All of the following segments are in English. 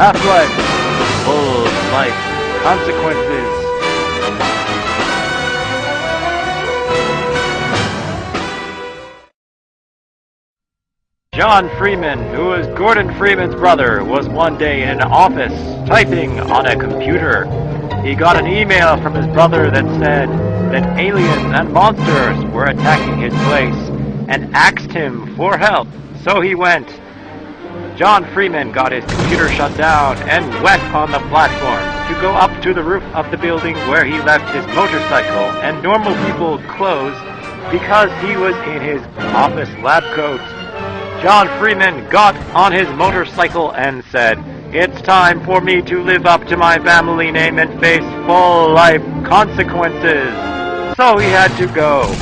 Half-Life, full of life consequences. John Freeman, who was Gordon Freeman's brother, was one day in an office typing on a computer. He got an email from his brother that said that aliens and monsters were attacking his place and asked him for help. So he went. John Freeman got his computer shut down and went on the platform to go up to the roof of the building where he left his motorcycle and normal people clothes because he was in his office lab coat. John Freeman got on his motorcycle and said, "It's time for me to live up to my family name and face full life consequences." So he had to go.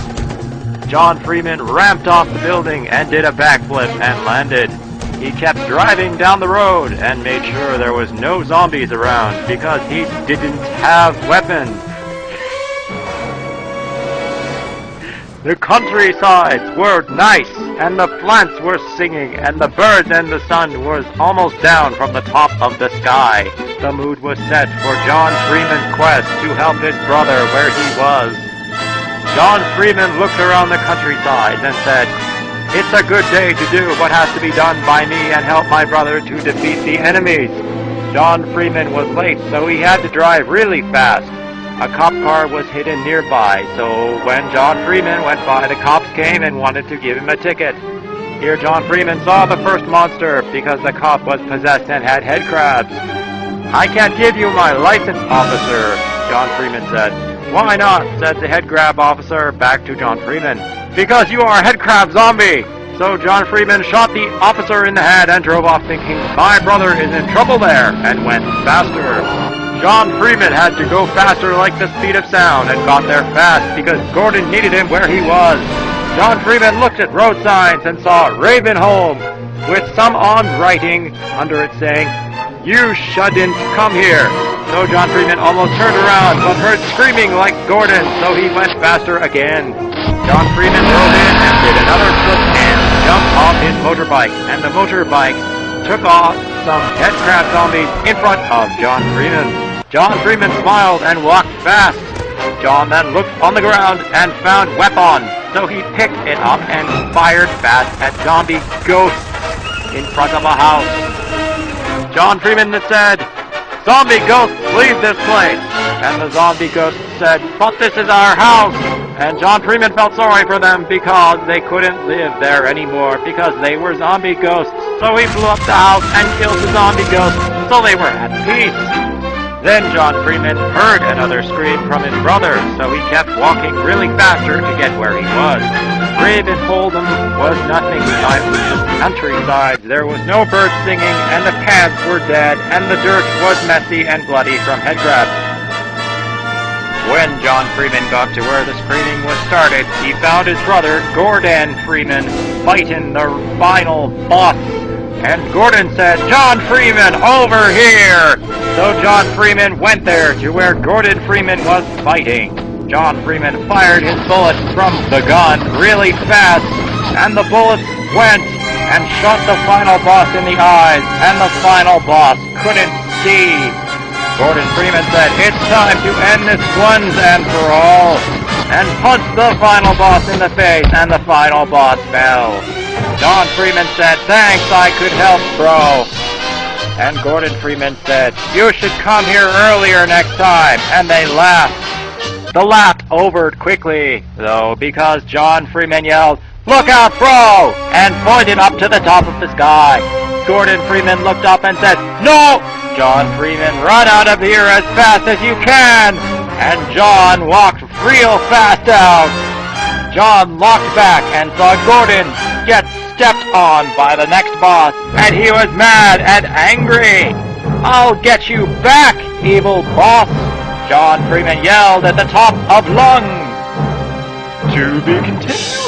John Freeman ramped off the building and did a backflip and landed. He kept driving down the road and made sure there was no zombies around because he didn't have weapons. The countrysides were nice, and the plants were singing, and the birds and the sun was almost down from the top of the sky. The mood was set for John Freeman's quest to help his brother where he was. John Freeman looked around the countryside and said, "It's a good day to do what has to be done by me and help my brother to defeat the enemies." John Freeman was late, so he had to drive really fast. A cop car was hidden nearby, so when John Freeman went by, the cops came and wanted to give him a ticket. Here John Freeman saw the first monster because the cop was possessed and had head crabs. "I can't give you my license, officer," John Freeman said. "Why not?" said the head crab officer back to John Freeman. "Because you are a head crab zombie." So John Freeman shot the officer in the head and drove off thinking, "My brother is in trouble there," and went faster. John Freeman had to go faster like the speed of sound and got there fast because Gordon needed him where he was. John Freeman looked at road signs and saw Ravenholm with some on writing under it saying, "You shouldn't come here." So John Freeman almost turned around but heard screaming like Gordon, so he went faster again. John Freeman drove in and did another flip and jumped off his motorbike, and the motorbike took off some head crab zombies in front of John Freeman. John Freeman smiled and walked fast. John then looked on the ground and found weapon, so he picked it up and fired fast at zombie ghosts in front of a house. John Freeman said, "Zombie ghosts, leave this place." And the zombie ghosts said, "But this is our house." And John Freeman felt sorry for them because they couldn't live there anymore because they were zombie ghosts. So he blew up the house and killed the zombie ghosts, so they were at peace. Then John Freeman heard another scream from his brother, so he kept walking really faster to get where he was. Ravenholm was nothing besides the countryside. There was no birds singing, and the plants were dead, and the dirt was messy and bloody from head crabs. When John Freeman got to where the screaming was started, he found his brother, Gordon Freeman, fighting the final boss. And Gordon said, "John Freeman, over here!" So John Freeman went there to where Gordon Freeman was fighting. John Freeman fired his bullets from the gun really fast, and the bullets went and shot the final boss in the eyes, and the final boss couldn't see. Gordon Freeman said, "It's time to end this once and for all," and punched the final boss in the face, and the final boss fell. John Freeman said, "Thanks, I could help, bro." And Gordon Freeman said, "You should come here earlier next time," and they laughed. The laugh overed quickly, though, because John Freeman yelled, "Look out, bro!" and pointed up to the top of the sky. Gordon Freeman looked up and said, "No!" John Freeman, "Run out of here as fast as you can!" And John walked real fast out. John looked back and saw Gordon get stepped on by the next boss, and he was mad and angry. "I'll get you back, evil boss!" John Freeman yelled at the top of lungs. To be continued.